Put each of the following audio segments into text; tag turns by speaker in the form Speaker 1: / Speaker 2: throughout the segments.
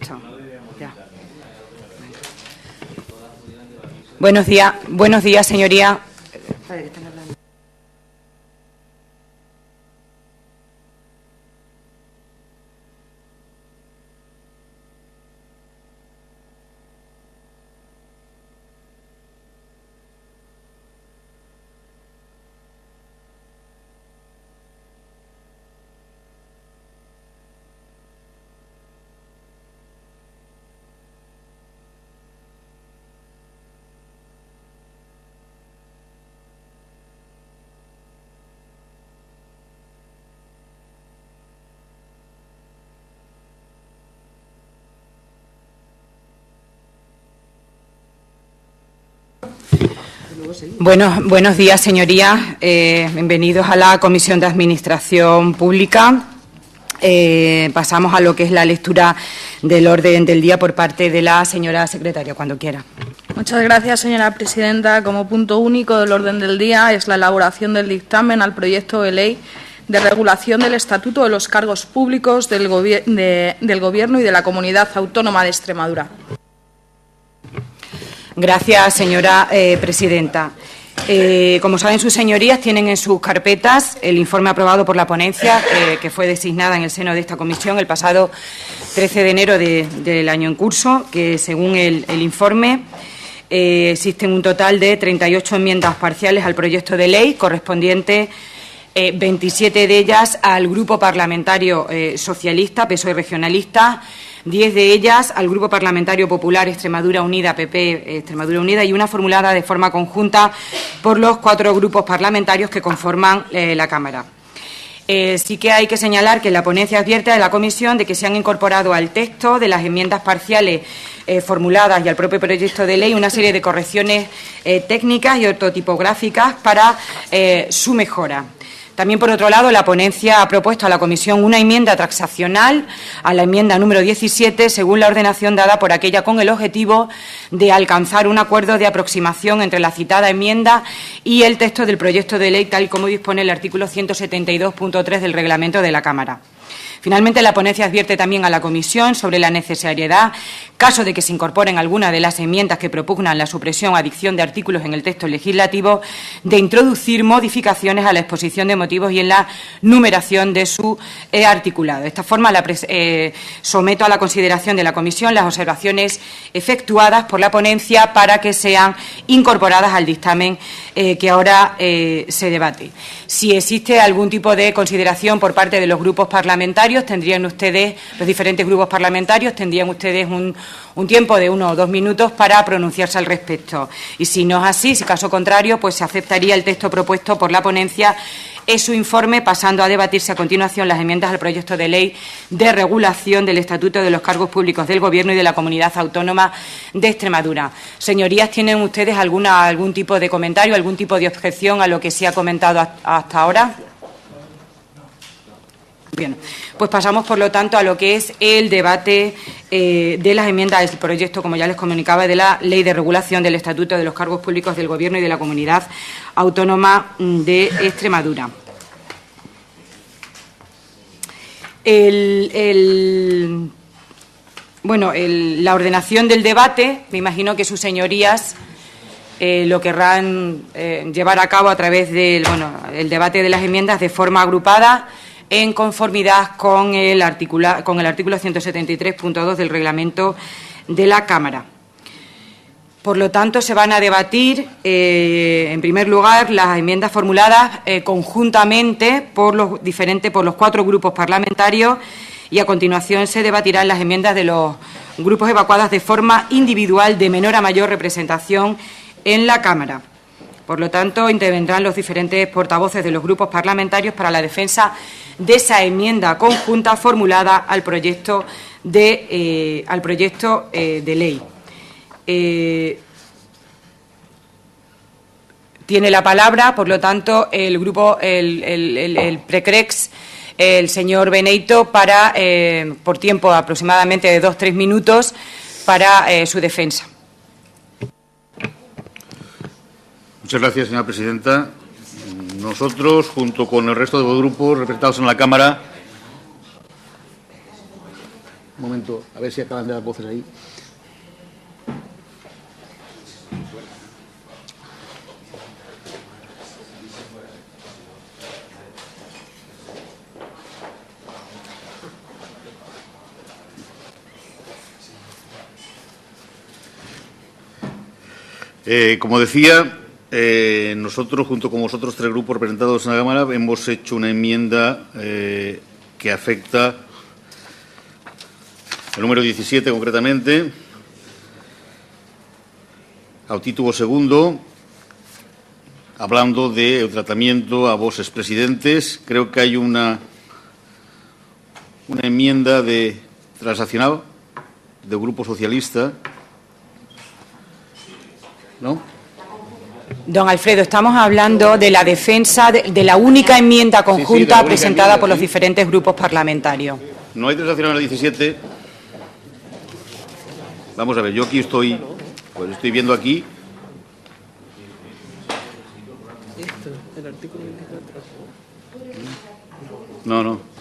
Speaker 1: Perfecto. Ya. Buenos días, señoría. Buenos días, señorías. Bienvenidos a la Comisión de Administración Pública. Pasamos a lo que es la lectura del orden del día por parte de la señora secretaria, cuando quiera.
Speaker 2: Muchas gracias, señora presidenta. Como punto único del orden del día es la elaboración del dictamen al proyecto de ley de regulación del Estatuto de los Cargos Públicos del Gobierno y de la Comunidad Autónoma de Extremadura.
Speaker 1: Gracias, señora presidenta. Como saben sus señorías, tienen en sus carpetas el informe aprobado por la ponencia que fue designada en el seno de esta comisión el pasado 13 de enero del año en curso, que según el informe existen un total de 38 enmiendas parciales al proyecto de ley, correspondientes 27 de ellas al Grupo Parlamentario Socialista, PSOE Regionalista, 10 de ellas al Grupo Parlamentario Popular Extremadura Unida, PP Extremadura Unida, y una formulada de forma conjunta por los 4 grupos parlamentarios que conforman la Cámara. Sí que hay que señalar que la ponencia advierte a la Comisión de que se han incorporado al texto de las enmiendas parciales formuladas y al propio proyecto de ley una serie de correcciones técnicas y ortotipográficas para su mejora. También, por otro lado, la ponencia ha propuesto a la Comisión una enmienda transaccional a la enmienda número 17, según la ordenación dada por aquella, con el objetivo de alcanzar un acuerdo de aproximación entre la citada enmienda y el texto del proyecto de ley, tal y como dispone el artículo 172.3 del reglamento de la Cámara. Finalmente, la ponencia advierte también a la Comisión sobre la necesariedad, caso de que se incorporen algunas de las enmiendas que propugnan la supresión o adición de artículos en el texto legislativo, de introducir modificaciones a la exposición de motivos y en la numeración de su articulado. De esta forma, someto a la consideración de la Comisión las observaciones efectuadas por la ponencia para que sean incorporadas al dictamen que ahora se debate. Si existe algún tipo de consideración por parte de los grupos parlamentarios, tendrían ustedes, los diferentes grupos parlamentarios, tendrían ustedes un tiempo de 1 o 2 minutos para pronunciarse al respecto. Y si no es así, si caso contrario, pues se aceptaría el texto propuesto por la ponencia en su informe, pasando a debatirse a continuación las enmiendas al proyecto de ley de regulación del Estatuto de los Cargos Públicos del Gobierno y de la Comunidad Autónoma de Extremadura. Señorías, ¿tienen ustedes algún tipo de comentario, algún tipo de objeción a lo que se ha comentado hasta ahora? Bien, pues pasamos, por lo tanto, a lo que es el debate de las enmiendas del proyecto, como ya les comunicaba, de la Ley de Regulación del Estatuto de los Cargos Públicos del Gobierno y de la Comunidad Autónoma de Extremadura. La ordenación del debate, me imagino que sus señorías lo querrán llevar a cabo a través del debate de las enmiendas de forma agrupada, en conformidad con el artículo 173.2 del reglamento de la Cámara. Por lo tanto, se van a debatir, en primer lugar, las enmiendas formuladas conjuntamente por los 4 grupos parlamentarios, y a continuación se debatirán las enmiendas de los grupos evacuadas de forma individual de menor a mayor representación en la Cámara. Por lo tanto, intervendrán los diferentes portavoces de los grupos parlamentarios para la defensa de esa enmienda conjunta formulada al proyecto de ley. Tiene la palabra, por lo tanto, el Precrex, el señor Beneito, para por tiempo aproximadamente de 2 o 3 minutos para su defensa.
Speaker 3: Muchas gracias, señora presidenta. Nosotros, junto con el resto de los grupos representados en la Cámara, Un momento, a ver si acaban de dar voces ahí. Como decía, nosotros, junto con vosotros, 3 grupos representados en la Cámara, hemos hecho una enmienda que afecta el número 17, concretamente, al título segundo, hablando del tratamiento a vos expresidentes. Creo que hay una enmienda transaccional del Grupo Socialista, ¿no?
Speaker 1: Don Alfredo, estamos hablando de la defensa de la única enmienda conjunta presentada por los diferentes grupos parlamentarios.
Speaker 3: No hay transaccional en el 17. Vamos a ver, yo aquí estoy viendo aquí.
Speaker 4: El artículo 24.
Speaker 3: No.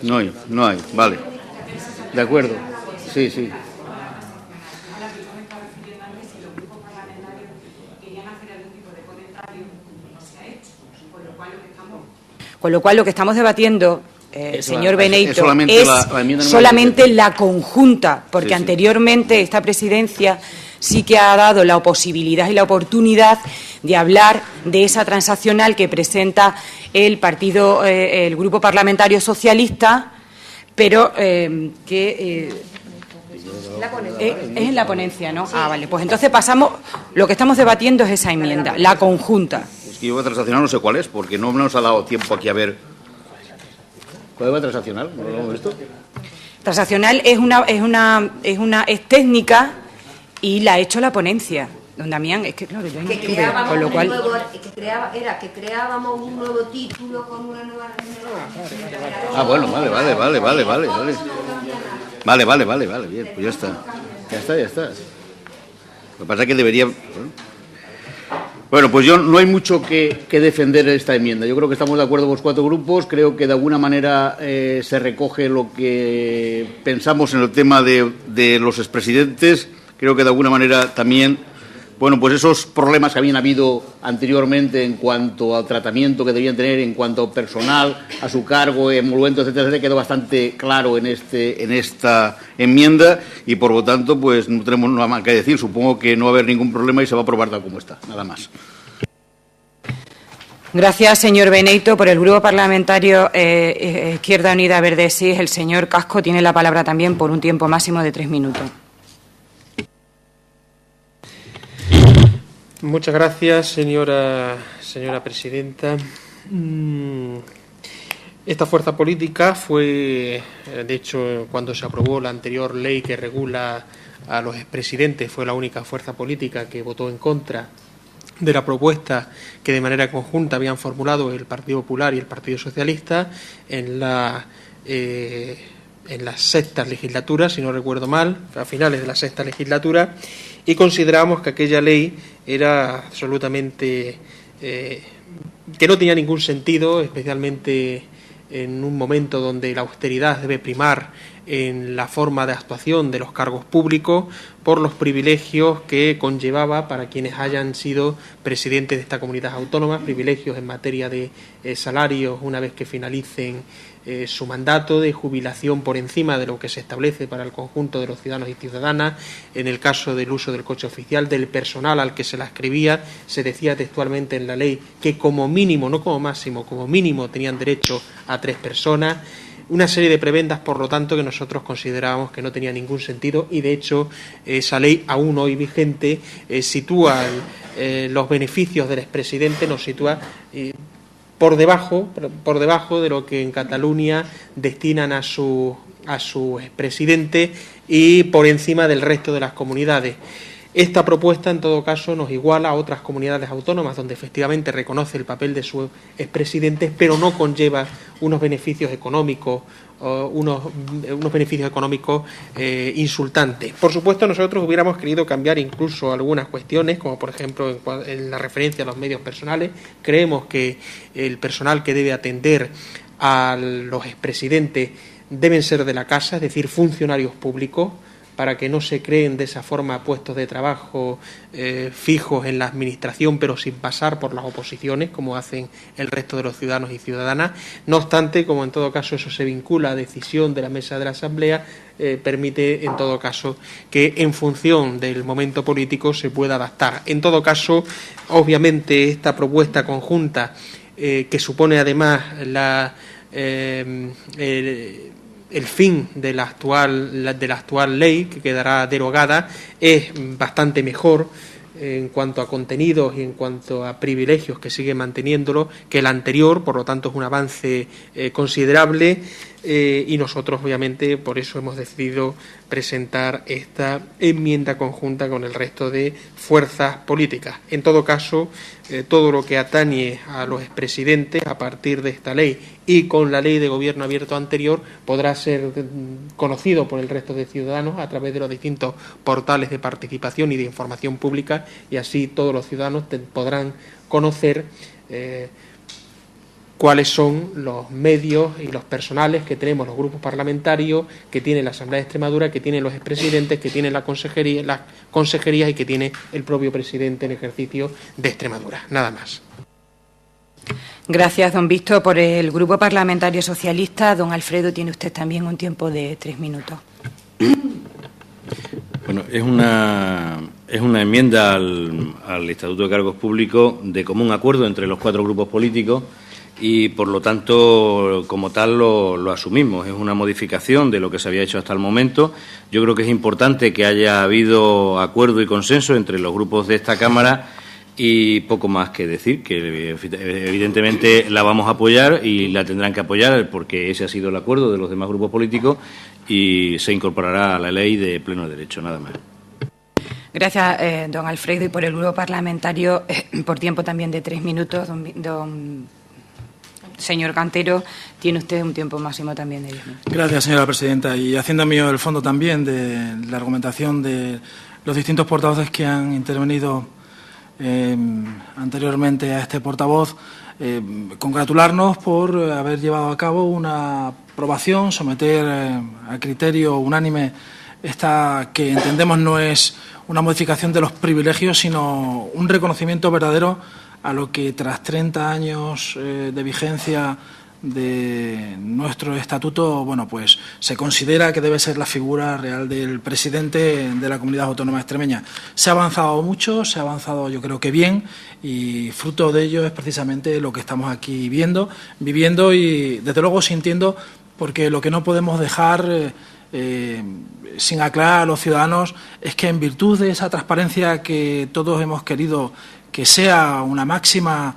Speaker 3: No hay, vale. De acuerdo. Sí.
Speaker 1: Con lo cual, lo que estamos debatiendo, señor Beneyto,
Speaker 3: es
Speaker 1: solamente la conjunta, porque
Speaker 3: Sí.
Speaker 1: anteriormente esta presidencia sí que ha dado la posibilidad y la oportunidad de hablar de esa transaccional que presenta el Grupo Parlamentario Socialista, pero que es en la ponencia, ¿no? Ah, vale. Pues entonces pasamos. Lo que estamos debatiendo es esa enmienda, la conjunta.
Speaker 3: Es que yo voy a transaccional, no sé cuál es, porque no nos ha dado tiempo aquí a ver. ¿Cuál va a transaccional? ¿No lo hemos visto?
Speaker 1: Transaccional es técnica y la ha hecho la ponencia. Don Damián, es que claro, yo no estuve, con lo cual.
Speaker 5: Que creábamos un nuevo título con una nueva reunión.
Speaker 3: Ah, bueno, vale. Vale, bien, pues ya está. Ya está. Lo que pasa es que debería. Bueno, pues no hay mucho que defender esta enmienda. Yo creo que estamos de acuerdo los 4 grupos. Creo que de alguna manera se recoge lo que pensamos en el tema de los expresidentes. Creo que de alguna manera también, bueno, pues esos problemas que habían habido anteriormente en cuanto al tratamiento que debían tener, en cuanto al personal, a su cargo, emolumentos, etcétera, quedó bastante claro en esta enmienda y, por lo tanto, pues no tenemos nada más que decir. Supongo que no va a haber ningún problema y se va a aprobar tal como está, nada más.
Speaker 1: Gracias, señor Beneyto. Por el Grupo Parlamentario Izquierda Unida Verde Sí, el señor Casco tiene la palabra también por un tiempo máximo de 3 minutos.
Speaker 4: Muchas gracias, señora presidenta. Esta fuerza política fue, de hecho, cuando se aprobó la anterior ley que regula a los expresidentes, fue la única fuerza política que votó en contra de la propuesta que de manera conjunta habían formulado el Partido Popular y el Partido Socialista en la sexta legislatura, si no recuerdo mal, a finales de la sexta legislatura, y consideramos que aquella ley era absolutamente que no tenía ningún sentido, especialmente en un momento donde la austeridad debe primar en la forma de actuación de los cargos públicos por los privilegios que conllevaba para quienes hayan sido presidentes de esta comunidad autónoma, privilegios en materia de salarios una vez que finalicen su mandato, de jubilación por encima de lo que se establece para el conjunto de los ciudadanos y ciudadanas. En el caso del uso del coche oficial, del personal al que se la escribía, se decía textualmente en la ley que como mínimo, no como máximo, como mínimo tenían derecho a 3 personas. Una serie de prebendas, por lo tanto, que nosotros considerábamos que no tenía ningún sentido y, de hecho, esa ley, aún hoy vigente, sitúa los beneficios del expresidente, nos sitúa por debajo de lo que en Cataluña destinan a su expresidente y por encima del resto de las comunidades. Esta propuesta, en todo caso, nos iguala a otras comunidades autónomas donde efectivamente reconoce el papel de sus expresidentes, pero no conlleva unos beneficios económicos insultantes. Por supuesto, nosotros hubiéramos querido cambiar incluso algunas cuestiones, como por ejemplo en la referencia a los medios personales. Creemos que el personal que debe atender a los expresidentes deben ser de la casa, es decir, funcionarios públicos, para que no se creen de esa forma puestos de trabajo fijos en la administración, pero sin pasar por las oposiciones, como hacen el resto de los ciudadanos y ciudadanas. No obstante, como en todo caso eso se vincula a decisión de la mesa de la Asamblea, permite en todo caso que en función del momento político se pueda adaptar. En todo caso, obviamente esta propuesta conjunta, que supone además el fin de la actual ley, que quedará derogada, es bastante mejor en cuanto a contenidos y en cuanto a privilegios, que sigue manteniéndolo, que el anterior. Por lo tanto, es un avance considerable, y nosotros obviamente por eso hemos decidido presentar esta enmienda conjunta con el resto de fuerzas políticas. En todo caso, todo lo que atañe a los expresidentes a partir de esta ley y con la ley de gobierno abierto anterior podrá ser conocido por el resto de ciudadanos a través de los distintos portales de participación y de información pública, y así todos los ciudadanos podrán conocer cuáles son los medios y los personales que tenemos los grupos parlamentarios, que tiene la Asamblea de Extremadura, que tienen los expresidentes, que tienen las consejerías y que tiene el propio presidente en ejercicio de Extremadura. Nada más.
Speaker 1: Gracias, don Visto. Por el Grupo Parlamentario Socialista, don Alfredo, tiene usted también un tiempo de 3 minutos.
Speaker 6: Bueno, es una enmienda al Estatuto de Cargos Públicos de común acuerdo entre los 4 grupos políticos, y por lo tanto, como tal, lo asumimos. Es una modificación de lo que se había hecho hasta el momento. Yo creo que es importante que haya habido acuerdo y consenso entre los grupos de esta Cámara, y poco más que decir, que evidentemente la vamos a apoyar y la tendrán que apoyar, porque ese ha sido el acuerdo de los demás grupos políticos, y se incorporará a la ley de pleno derecho, nada más.
Speaker 1: Gracias, don Alfredo. Y por el Grupo Parlamentario, por tiempo también de 3 minutos, don señor Cantero, tiene usted un tiempo máximo también de 10 minutos.
Speaker 7: Gracias, señora presidenta. Y haciendo mío el fondo también de la argumentación de los distintos portavoces que han intervenido anteriormente a este portavoz, congratularnos por haber llevado a cabo una aprobación, someter a criterio unánime esta, que entendemos no es una modificación de los privilegios, sino un reconocimiento verdadero a lo que tras 30 años de vigencia de nuestro estatuto, bueno, pues se considera que debe ser la figura real del presidente de la Comunidad Autónoma Extremeña. Se ha avanzado mucho, se ha avanzado yo creo que bien, y fruto de ello es precisamente lo que estamos aquí viviendo y desde luego sintiendo, porque lo que no podemos dejar sin aclarar a los ciudadanos es que, en virtud de esa transparencia que todos hemos querido que sea una máxima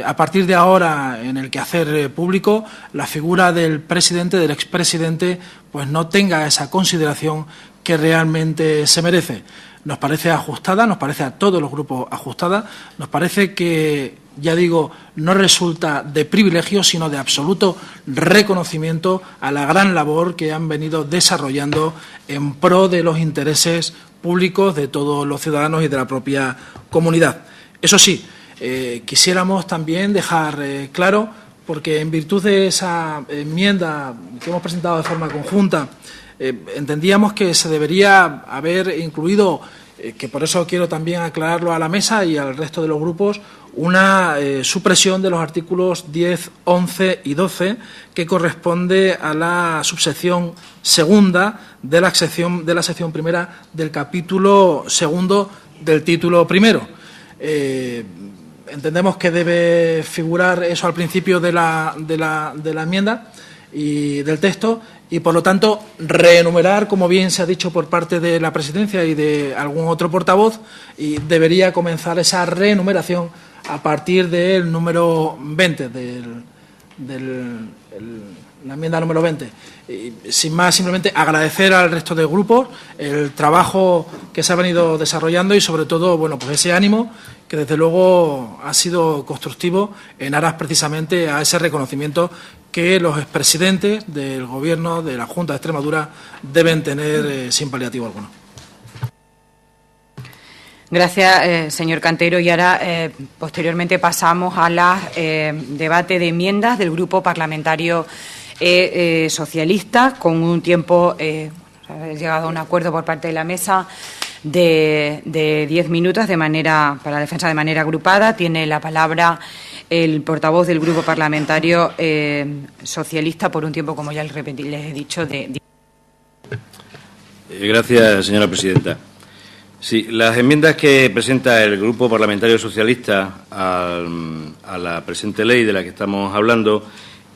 Speaker 7: a partir de ahora en el quehacer público, la figura del presidente, del expresidente, pues no tenga esa consideración que realmente se merece. Nos parece ajustada, nos parece a todos los grupos ajustada, nos parece que, ya digo, no resulta de privilegio, sino de absoluto reconocimiento a la gran labor que han venido desarrollando en pro de los intereses públicos de todos los ciudadanos y de la propia comunidad. Eso sí, quisiéramos también dejar claro, porque en virtud de esa enmienda que hemos presentado de forma conjunta, entendíamos que se debería haber incluido, que por eso quiero también aclararlo a la mesa y al resto de los grupos, una supresión de los artículos 10, 11 y 12, que corresponde a la subsección segunda de la sección primera del capítulo segundo del título primero. Entendemos que debe figurar eso al principio de la enmienda y del texto, y por lo tanto reenumerar, como bien se ha dicho por parte de la presidencia y de algún otro portavoz, y debería comenzar esa reenumeración a partir del número 20 del la enmienda número 20. Y, sin más, simplemente agradecer al resto de grupos el trabajo que se ha venido desarrollando y, sobre todo, bueno, pues ese ánimo que, desde luego, ha sido constructivo en aras precisamente a ese reconocimiento que los expresidentes del Gobierno de la Junta de Extremadura deben tener sin paliativo alguno.
Speaker 1: Gracias, señor Cantero. Y ahora, posteriormente, pasamos a la debate de enmiendas del Grupo Parlamentario Socialista, con un tiempo, ha llegado a un acuerdo por parte de la mesa de 10 minutos para la defensa de manera agrupada. Tiene la palabra el portavoz del Grupo Parlamentario Socialista por un tiempo, como ya les he dicho,
Speaker 6: Gracias, señora presidenta. Sí, las enmiendas que presenta el Grupo Parlamentario Socialista a la presente ley de la que estamos hablando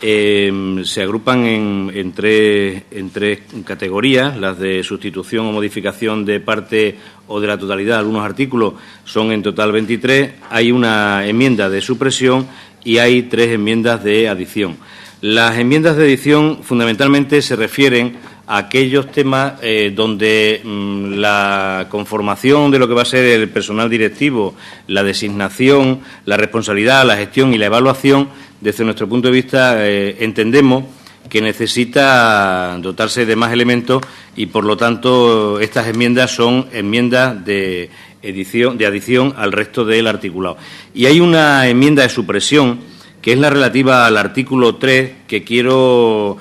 Speaker 6: se agrupan en tres categorías. Las de sustitución o modificación de parte o de la totalidad de algunos artículos son en total 23. Hay una enmienda de supresión y hay 3 enmiendas de adición. Las enmiendas de adición fundamentalmente se refieren a aquellos temas donde la conformación de lo que va a ser el personal directivo, la designación, la responsabilidad, la gestión y la evaluación, desde nuestro punto de vista, entendemos que necesita dotarse de más elementos y, por lo tanto, estas enmiendas son enmiendas de adición al resto del articulado. Y hay una enmienda de supresión, que es la relativa al artículo 3, que quiero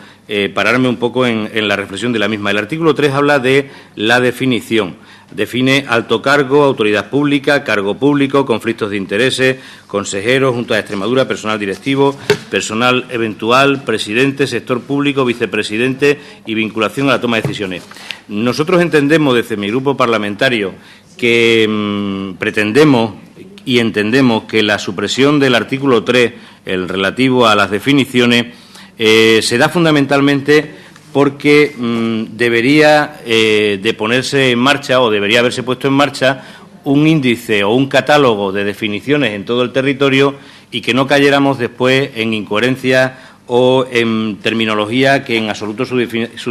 Speaker 6: pararme un poco en la reflexión de la misma. El artículo 3 habla de la definición. Define alto cargo, autoridad pública, cargo público, conflictos de intereses, consejeros, Junta de Extremadura, personal directivo, personal eventual, presidente, sector público, vicepresidente y vinculación a la toma de decisiones. Nosotros entendemos desde mi grupo parlamentario que pretendemos y entendemos que la supresión del artículo 3, el relativo a las definiciones, se da fundamentalmente porque debería de ponerse en marcha o debería haberse puesto en marcha un índice o un catálogo de definiciones en todo el territorio y que no cayéramos después en incoherencias o en terminología que en absoluto su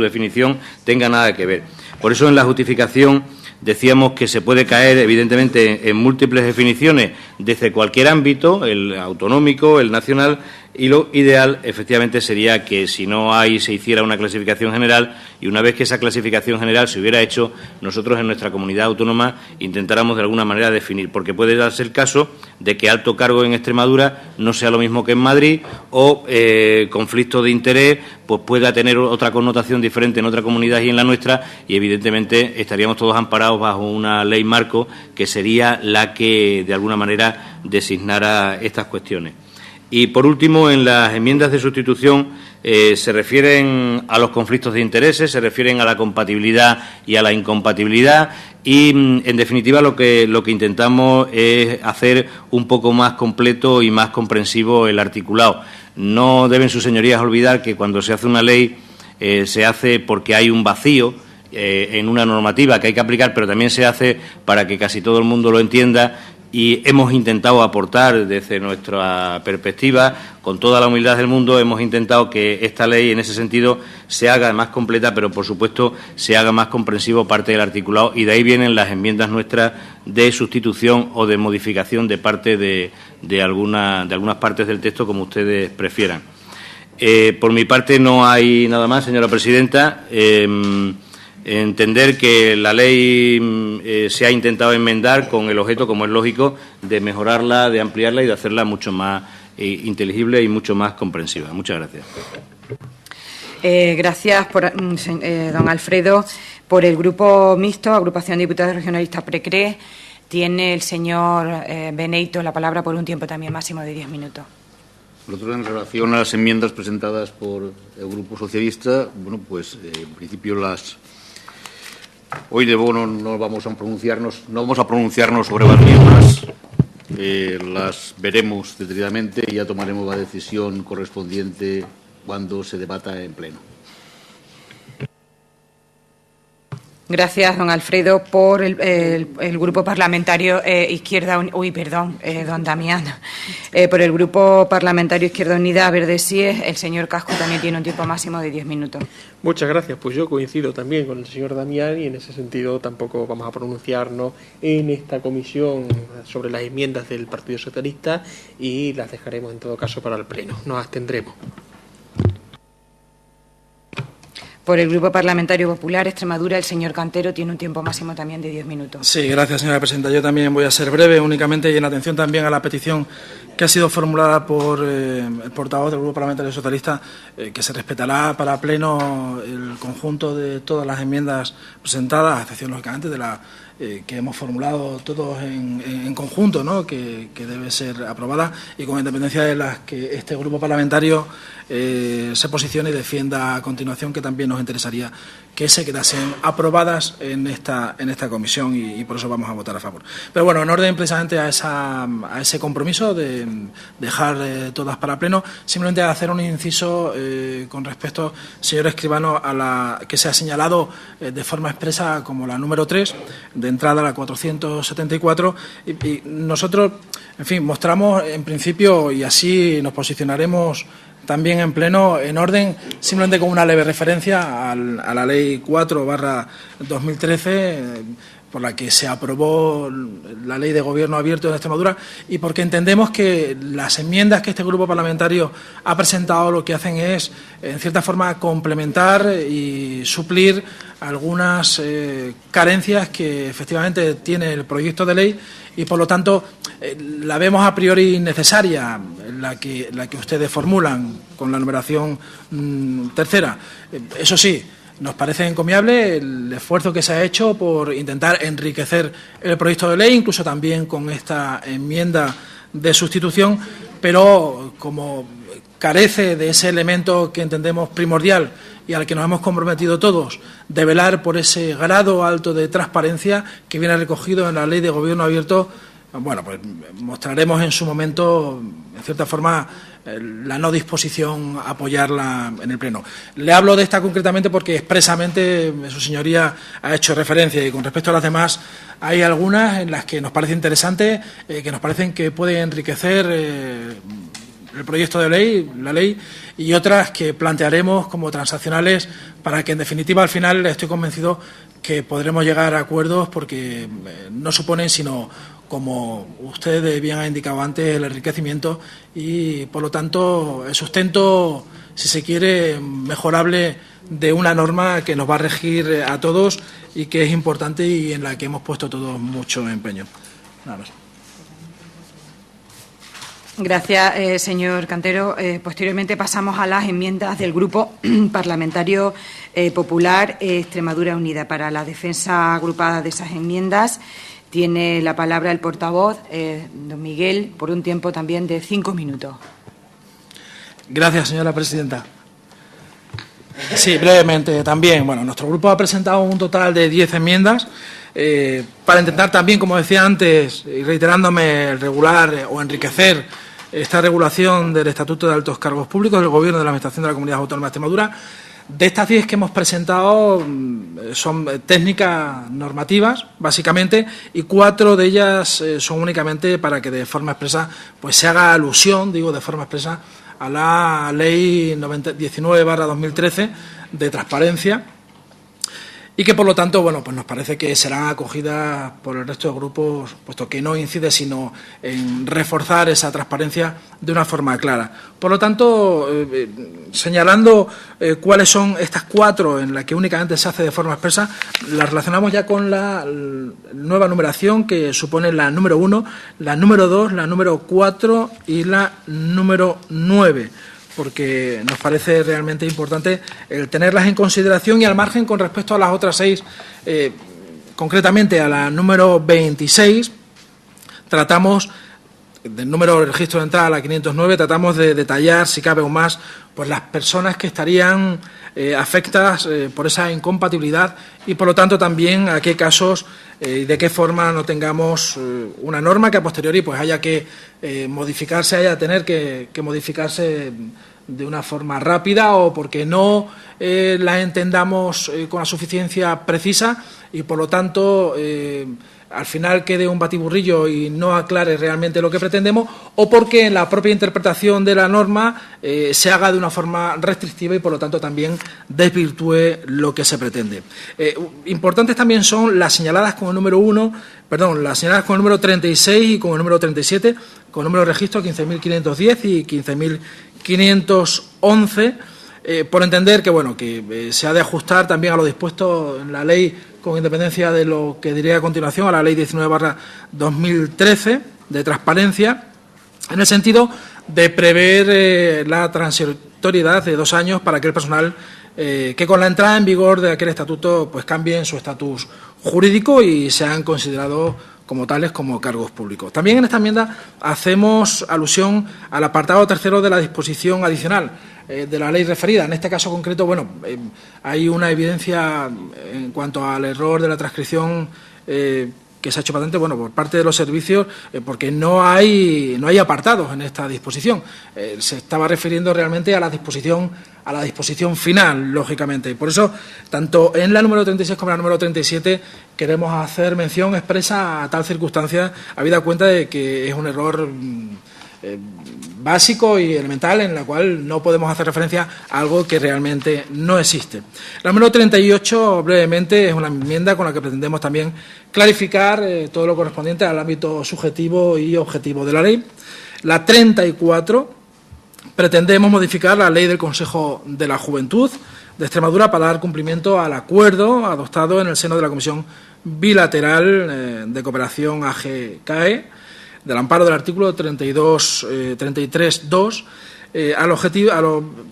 Speaker 6: definición tenga nada que ver. Por eso, en la justificación decíamos que se puede caer, evidentemente, en múltiples definiciones desde cualquier ámbito, el autonómico, el nacional, y lo ideal, efectivamente, sería que, si no hay, se hiciera una clasificación general y, una vez que esa clasificación general se hubiera hecho, nosotros en nuestra comunidad autónoma intentáramos de alguna manera definir, porque puede darse el caso de que alto cargo en Extremadura no sea lo mismo que en Madrid o conflicto de interés pues pueda tener otra connotación diferente en otra comunidad y en la nuestra, y evidentemente estaríamos todos amparados bajo una ley marco que sería la que de alguna manera designara estas cuestiones. Y, por último, en las enmiendas de sustitución se refieren a los conflictos de intereses, se refieren a la compatibilidad y a la incompatibilidad y, en definitiva, lo que intentamos es hacer un poco más completo y más comprensivo el articulado. No deben sus señorías olvidar que cuando se hace una ley se hace porque hay un vacío en una normativa que hay que aplicar, pero también se hace para que casi todo el mundo lo entienda. Y hemos intentado aportar desde nuestra perspectiva, con toda la humildad del mundo, hemos intentado que esta ley, en ese sentido, se haga más completa, pero, por supuesto, se haga más comprensivo parte del articulado, y de ahí vienen las enmiendas nuestras de sustitución o de modificación de parte de algunas partes del texto, como ustedes prefieran. Por mi parte, no hay nada más, señora presidenta. Entender que la ley se ha intentado enmendar con el objeto, como es lógico, de mejorarla, de ampliarla y de hacerla mucho más inteligible y mucho más comprensiva. Muchas gracias.
Speaker 1: Gracias, don Alfredo. Por el Grupo Mixto, Agrupación de Diputados Regionalistas PRECRE, tiene el señor Beneito la palabra por un tiempo también máximo de 10 minutos.
Speaker 3: Nosotros, en relación a las enmiendas presentadas por el Grupo Socialista, bueno, pues en principio hoy de bono no vamos a pronunciarnos sobre las mismas. Las veremos detenidamente y ya tomaremos la decisión correspondiente cuando se debata en pleno.
Speaker 1: Gracias, don Alfredo. Por el Grupo Parlamentario don Damián. Por el Grupo Parlamentario Izquierda Unida Verde Sies, el señor Casco también tiene un tiempo máximo de 10 minutos.
Speaker 4: Muchas gracias. Pues yo coincido también con el señor Damián y en ese sentido tampoco vamos a pronunciarnos en esta comisión sobre las enmiendas del Partido Socialista y las dejaremos en todo caso para el Pleno. Nos abstendremos.
Speaker 1: Por el Grupo Parlamentario Popular Extremadura, el señor Cantero tiene un tiempo máximo también de 10 minutos.
Speaker 7: Sí, gracias, señora presidenta. Yo también voy a ser breve, únicamente y en atención también a la petición que ha sido formulada por el portavoz del Grupo Parlamentario Socialista, que se respetará para pleno el conjunto de todas las enmiendas presentadas, a excepción, lógicamente, de la que hemos formulado todos en conjunto, ¿no?, que debe ser aprobada, y con independencia de las que este grupo parlamentario se posicione y defienda a continuación, que también nos interesaría que se quedasen aprobadas en esta comisión y por eso vamos a votar a favor. Pero bueno, en orden precisamente a ese compromiso de dejar todas para pleno, simplemente hacer un inciso con respecto, señor escribano, a la que se ha señalado de forma expresa como la número 3, de entrada a la 474, y nosotros, en fin, mostramos en principio, y así nos posicionaremos también en pleno, en orden, simplemente con una leve referencia a la Ley 4/2013, por la que se aprobó la Ley de Gobierno Abierto de Extremadura, y porque entendemos que las enmiendas que este grupo parlamentario ha presentado lo que hacen es, en cierta forma, complementar y suplir algunas carencias que efectivamente tiene el proyecto de ley, y por lo tanto la vemos a priori necesaria, la que ustedes formulan con la numeración tercera. Eso sí, nos parece encomiable el esfuerzo que se ha hecho por intentar enriquecer el proyecto de ley, incluso también con esta enmienda de sustitución, pero como carece de ese elemento que entendemos primordial y al que nos hemos comprometido todos, de velar por ese grado alto de transparencia que viene recogido en la Ley de Gobierno Abierto, bueno, pues mostraremos en su momento, en cierta forma, la no disposición a apoyarla en el Pleno. Le hablo de esta concretamente porque expresamente su señoría ha hecho referencia, y con respecto a las demás hay algunas en las que nos parece interesante, que nos parecen que puede enriquecer el proyecto de ley, la ley, y otras que plantearemos como transaccionales para que, en definitiva, al final estoy convencido que podremos llegar a acuerdos, porque no suponen sino, como usted bien ha indicado antes, el enriquecimiento y, por lo tanto, el sustento, si se quiere, mejorable de una norma que nos va a regir a todos y que es importante y en la que hemos puesto todos mucho empeño. Nada más.
Speaker 1: Gracias, señor Cantero. Posteriormente pasamos a las enmiendas del Grupo Parlamentario Popular Extremadura Unida. Para la defensa agrupada de esas enmiendas tiene la palabra el portavoz, don Miguel, por un tiempo también de 5 minutos.
Speaker 7: Gracias, señora presidenta. Sí, brevemente también. Bueno, nuestro grupo ha presentado un total de 10 enmiendas para intentar también, como decía antes, y reiterándome, regular o enriquecer esta regulación del Estatuto de Altos Cargos Públicos del Gobierno de la Administración de la Comunidad Autónoma de Extremadura. De estas 10 que hemos presentado son técnicas normativas, básicamente, y 4 de ellas son únicamente para que de forma expresa pues se haga alusión, digo de forma expresa, a la Ley 19/2013 de transparencia, y que, por lo tanto, bueno, pues nos parece que serán acogidas por el resto de grupos, puesto que no incide sino en reforzar esa transparencia de una forma clara. Por lo tanto, señalando cuáles son estas 4 en las que únicamente se hace de forma expresa, las relacionamos ya con la nueva numeración que supone la número 1, la número 2, la número 4 y la número 9. Porque nos parece realmente importante el tenerlas en consideración y al margen con respecto a las otras 6, concretamente a la número 26, tratamos del número de registro de entrada a la 509, tratamos de detallar, si cabe aún más, pues las personas que estarían afectadas por esa incompatibilidad y, por lo tanto, también a qué casos y de qué forma no tengamos una norma que a posteriori pues haya que modificarse, haya tener que modificarse de una forma rápida o porque no la entendamos con la suficiencia precisa y, por lo tanto, al final quede un batiburrillo y no aclare realmente lo que pretendemos, o porque en la propia interpretación de la norma se haga de una forma restrictiva y, por lo tanto, también desvirtúe lo que se pretende. Importantes también son las señaladas con el número 36 y con el número 37, con el número de registro 15.510 y 15.511, por entender que, bueno, que se ha de ajustar también a lo dispuesto en la ley, con independencia de lo que diré a continuación, a la Ley 19/2013 de transparencia, en el sentido de prever la transitoriedad de 2 años para que el personal que con la entrada en vigor de aquel estatuto pues cambien su estatus jurídico y sean considerados como tales, como cargos públicos. También en esta enmienda hacemos alusión al apartado 3º de la disposición adicional de la ley referida. En este caso concreto, bueno, hay una evidencia en cuanto al error de la transcripción que se ha hecho patente, bueno, por parte de los servicios, porque no hay apartados en esta disposición. Se estaba refiriendo realmente a la disposición final, lógicamente. Por eso, tanto en la número 36 como en la número 37, queremos hacer mención expresa a tal circunstancia, habida cuenta de que es un error básico y elemental en la cual no podemos hacer referencia a algo que realmente no existe. La número 38, brevemente, es una enmienda con la que pretendemos también clarificar todo lo correspondiente al ámbito subjetivo y objetivo de la ley. La 34, pretendemos modificar la ley del Consejo de la Juventud de Extremadura para dar cumplimiento al acuerdo adoptado en el seno de la Comisión Bilateral de Cooperación AG-CAE, del amparo del artículo 33.2,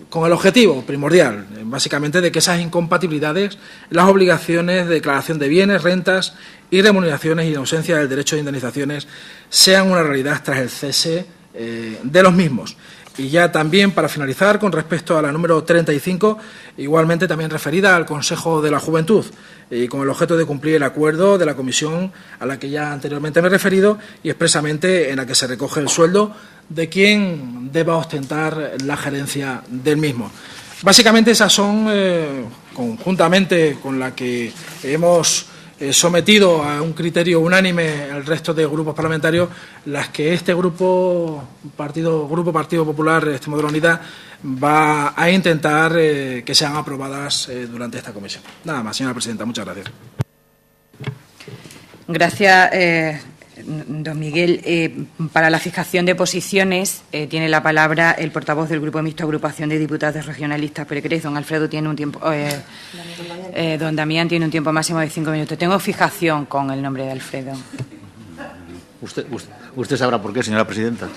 Speaker 7: con el objetivo primordial, básicamente, de que esas incompatibilidades, las obligaciones de declaración de bienes, rentas y remuneraciones y en ausencia del derecho de indemnizaciones sean una realidad tras el cese de los mismos. Y ya también, para finalizar, con respecto a la número 35, igualmente también referida al Consejo de la Juventud, y con el objeto de cumplir el acuerdo de la comisión a la que ya anteriormente me he referido y expresamente en la que se recoge el sueldo de quien deba ostentar la gerencia del mismo. Básicamente esas son, conjuntamente con la que hemos sometido a un criterio unánime el resto de grupos parlamentarios, las que este Grupo Partido Popular Extremadura Unida va a intentar que sean aprobadas durante esta comisión. Nada más, señora presidenta. Muchas gracias.
Speaker 1: Gracias, don Miguel. Para la fijación de posiciones tiene la palabra el portavoz del Grupo Mixto Agrupación de Diputados Regionalistas Precres. Don Alfredo tiene un tiempo, don Damián tiene un tiempo máximo de 5 minutos. Tengo fijación con el nombre de Alfredo.
Speaker 3: Usted sabrá por qué, señora presidenta.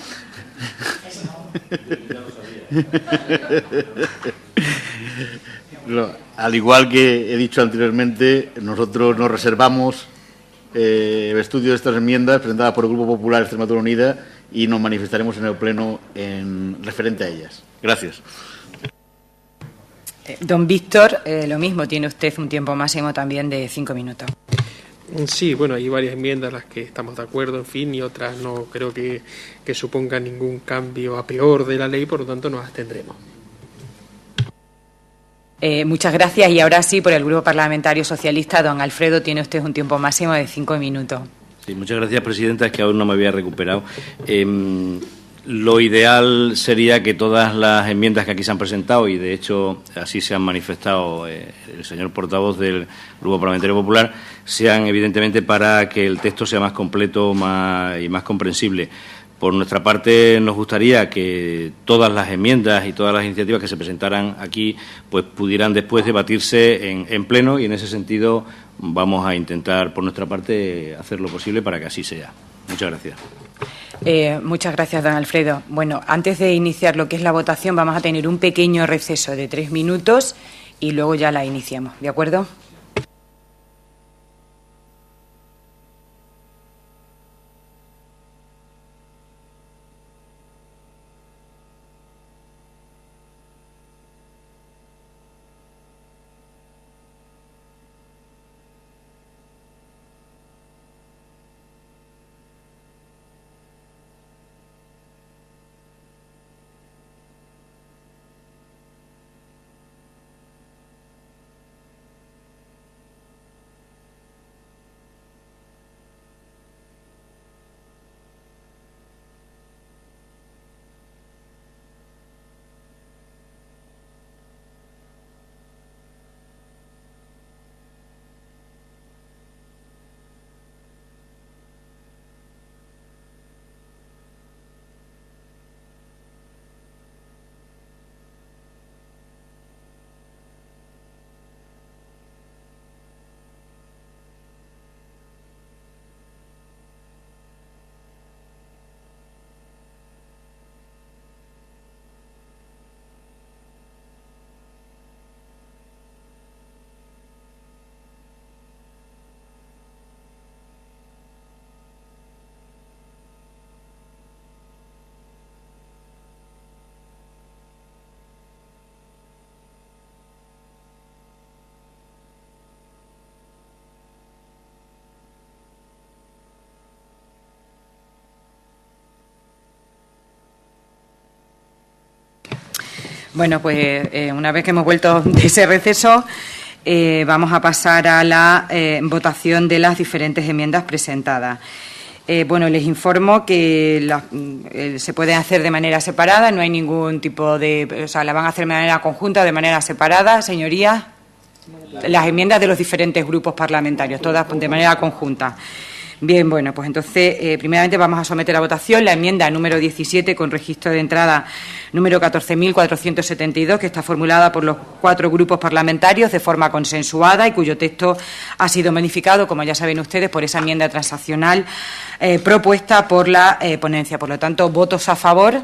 Speaker 3: Al igual que he dicho anteriormente, nosotros nos reservamos estudio de estas enmiendas presentadas por el Grupo Popular Extremadura Unida y nos manifestaremos en el Pleno en referente a ellas. Gracias.
Speaker 1: Don Víctor, lo mismo, tiene usted un tiempo máximo también de 5 minutos.
Speaker 4: Sí, bueno, hay varias enmiendas en las que estamos de acuerdo, en fin, y otras no creo que supongan ningún cambio a peor de la ley, por lo tanto nos abstendremos.
Speaker 1: Muchas gracias. Y ahora sí, por el Grupo Parlamentario Socialista, don Alfredo, tiene usted un tiempo máximo de 5 minutos.
Speaker 6: Sí, muchas gracias, presidenta. Es que aún no me había recuperado. Lo ideal sería que todas las enmiendas que aquí se han presentado, y de hecho así se han manifestado el señor portavoz del Grupo Parlamentario Popular, sean evidentemente para que el texto sea más completo y más comprensible. Por nuestra parte, nos gustaría que todas las enmiendas y todas las iniciativas que se presentaran aquí pues pudieran después debatirse en pleno, y en ese sentido vamos a intentar por nuestra parte hacer lo posible para que así sea. Muchas gracias.
Speaker 1: Muchas gracias, don Alfredo. Bueno, antes de iniciar lo que es la votación, vamos a tener un pequeño receso de 3 minutos y luego ya la iniciamos. ¿De acuerdo? Bueno, pues una vez que hemos vuelto de ese receso, vamos a pasar a la votación de las diferentes enmiendas presentadas. Bueno, les informo que se pueden hacer de manera separada, no hay ningún tipo de... O sea, la van a hacer de manera conjunta o de manera separada, señorías. Las enmiendas de los diferentes grupos parlamentarios, todas de manera conjunta. Bien, bueno, pues entonces, primeramente vamos a someter a votación la enmienda número 17 con registro de entrada número 14.472, que está formulada por los 4 grupos parlamentarios de forma consensuada y cuyo texto ha sido modificado, como ya saben ustedes, por esa enmienda transaccional propuesta por la ponencia. Por lo tanto, votos a favor.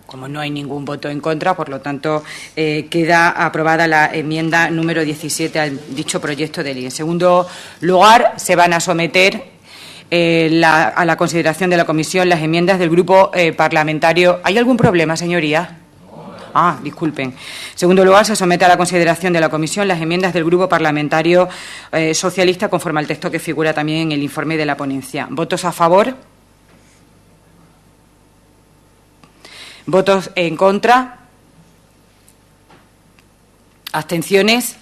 Speaker 1: Como no hay ningún voto en contra, por lo tanto, queda aprobada la enmienda número 17 al dicho proyecto de ley. En segundo lugar, se van a someter a la consideración de la comisión las enmiendas del grupo parlamentario. ¿Hay algún problema, señorías? Disculpen. En segundo lugar, se somete a la consideración de la comisión las enmiendas del grupo parlamentario socialista conforme al texto que figura también en el informe de la ponencia. ¿Votos a favor? ¿Votos en contra? ¿Abstenciones?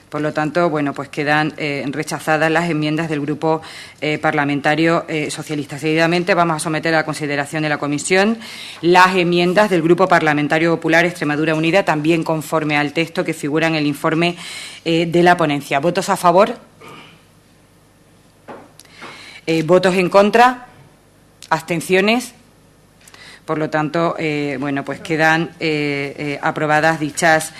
Speaker 1: Por lo tanto, bueno, pues quedan rechazadas las enmiendas del Grupo Parlamentario Socialista. Seguidamente vamos a someter a la consideración de la comisión las enmiendas del Grupo Parlamentario Popular Extremadura Unida, también conforme al texto que figura en el informe de la ponencia. ¿Votos a favor? ¿Votos en contra? ¿Abstenciones? Por lo tanto, bueno, pues quedan aprobadas dichas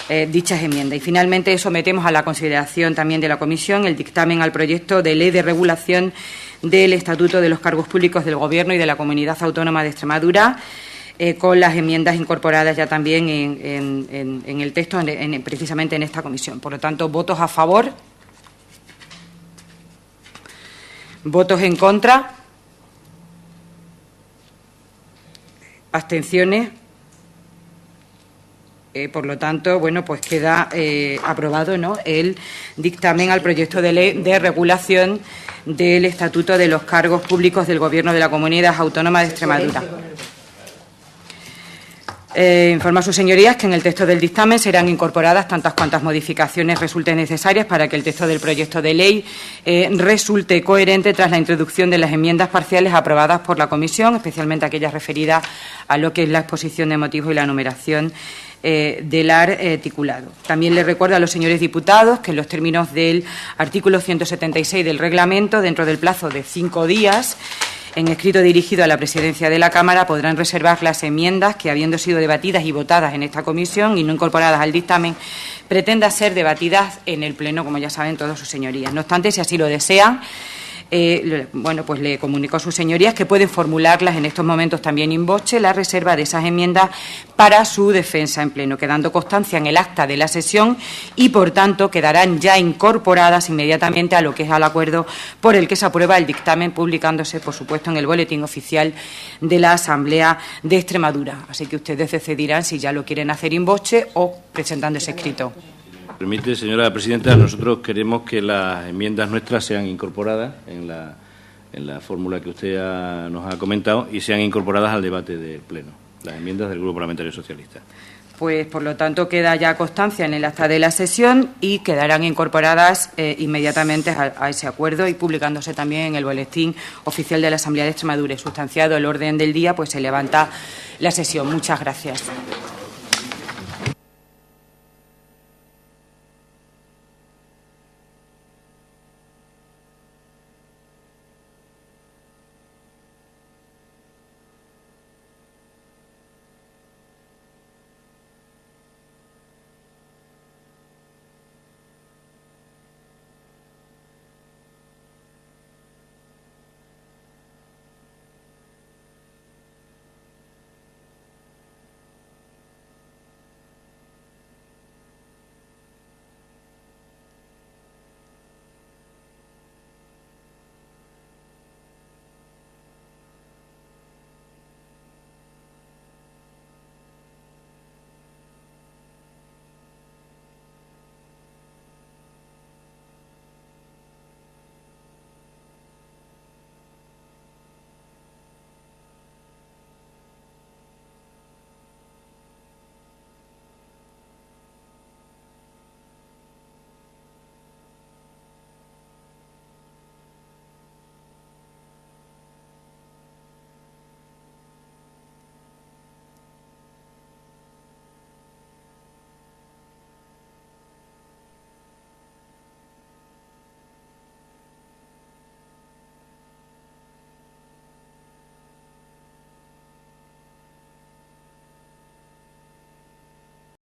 Speaker 1: enmiendas. Y finalmente sometemos a la consideración también de la comisión el dictamen al proyecto de ley de regulación del Estatuto de los Cargos Públicos del Gobierno y de la Comunidad Autónoma de Extremadura, con las enmiendas incorporadas ya también en el texto, precisamente en esta comisión. Por lo tanto, votos a favor. ¿Votos en contra? ¿Abstenciones? Por lo tanto, bueno, pues queda aprobado, ¿no?, el dictamen al proyecto de ley de regulación del Estatuto de los Cargos Públicos del Gobierno de la Comunidad Autónoma de Extremadura. Informo a sus señorías que en el texto del dictamen serán incorporadas tantas cuantas modificaciones resulten necesarias para que el texto del proyecto de ley resulte coherente tras la introducción de las enmiendas parciales aprobadas por la comisión, especialmente aquellas referidas a lo que es la exposición de motivos y la numeración del articulado. También les recuerdo a los señores diputados que en los términos del artículo 176 del reglamento, dentro del plazo de 5 días, en escrito dirigido a la Presidencia de la Cámara, podrán reservar las enmiendas que, habiendo sido debatidas y votadas en esta comisión y no incorporadas al dictamen, pretenda ser debatidas en el Pleno, como ya saben todos sus señorías. No obstante, si así lo desean, bueno, pues le comunico a sus señorías que pueden formularlas en estos momentos también in voce la reserva de esas enmiendas para su defensa en Pleno, quedando constancia en el acta de la sesión y, por tanto, quedarán ya incorporadas inmediatamente a lo que es al acuerdo por el que se aprueba el dictamen, publicándose, por supuesto, en el Boletín Oficial de la Asamblea de Extremadura. Así que ustedes decidirán si ya lo quieren hacer in voce o presentándose escrito.
Speaker 6: Permite, señora presidenta, nosotros queremos que las enmiendas nuestras sean incorporadas en la fórmula que usted nos ha comentado y sean incorporadas al debate del Pleno, las enmiendas del Grupo Parlamentario Socialista.
Speaker 1: Pues, por lo tanto, queda ya constancia en el acta de la sesión y quedarán incorporadas inmediatamente a ese acuerdo y publicándose también en el Boletín Oficial de la Asamblea de Extremadura. Y sustanciado el orden del día, pues se levanta la sesión. Muchas gracias.